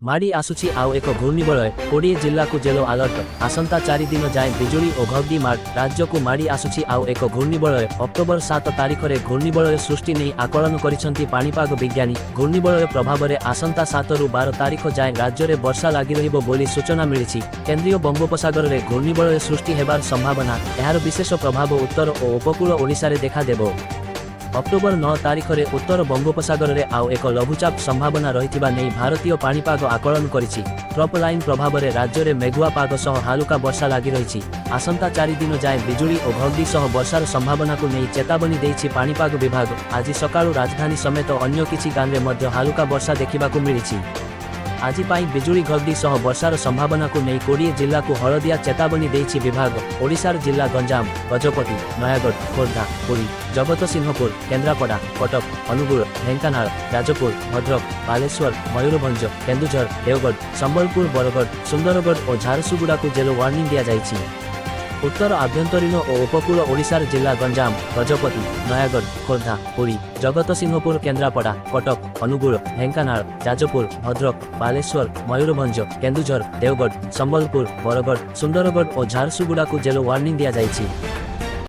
माड़ी आसुची आउ एक घूर्णिबलय 20 जिला को जेलो अलर्ट आसंता 4 दिन जाए बिजुली और घड़घड़ी मार्ग राज्य को माड़ी आसुची आउ एक घूर्णिबलय अक्टोबर 7 तारिख में घूर्णिबलय सृष्टि नहीं आकलन करिसेंती पाणीपाग विज्ञानी। घूर्णिबलय प्रभाव में आसंता 7 रु 12 तारिख जाए राज्य में वर्षा लगी रहिबो बोली सूचना मिली। केंद्रीय बंगोपसागर में घूर्णिबलय सृष्टि हेबार संभावना यार विशेष प्रभाव उत्तर और उपकूल ओडिशा रे देखा देबो। अक्टोबर 9 तारिख में उत्तर बंगोपसागर में आउ एक लघुचाप संभावना रही नहीं भारतीय पाणीपाग आकलन करिछि। ट्रप लाइन प्रभाव में राज्य में मेघुआ पाग सह हालुका वर्षा लगी रही। आसंता 4 दिन जाए बिजुली और घड़घड़ी सह वर्षार संभावना को नहीं चेतावनी देछि पाणीपाग विभाग। आज सकाळु राजधानी समेत अन्य किछि गाँव में मध्य हालुका वर्षा देखा मिली। आज बिजुली घड़घड़ी सह वर्षार संभावना को नहीं 20 जिला को हलदिया चेतावनी देछि विभाग। ओडिशार जिला गंजाम, गजपति, नयागढ़, खोर्धा, पुरी, जगतसिंहपुर, केन्द्रापड़ा, कटक, अनुगुल, ढेंकानाल, जाजपुर, भद्रक, बालेश्वर, मयूरभंज, केन्दुझर, देवगढ़, संबलपुर, बरगढ़, सुंदरगढ़ और झारसुगुड़ा को जेलो वार्निंग दिया जाइछि। उत्तर आभ्यंतरीण और उपकूल ओडिशार जिला गंजाम, गजपति, नयागढ़, खोर्धा, पुरी, जगतसिंहपुर, केन्द्रापड़ा, कटक, अनुगुल, ढेंकानाल, जाजपुर, भद्रक, बालेश्वर, मयूरभंज, केन्दुझर, देवगढ़, संबलपुर, बरगढ़, सुंदरगढ़ और झारसुगुड़ा को जेलो वार्निंग दिया जाइछि।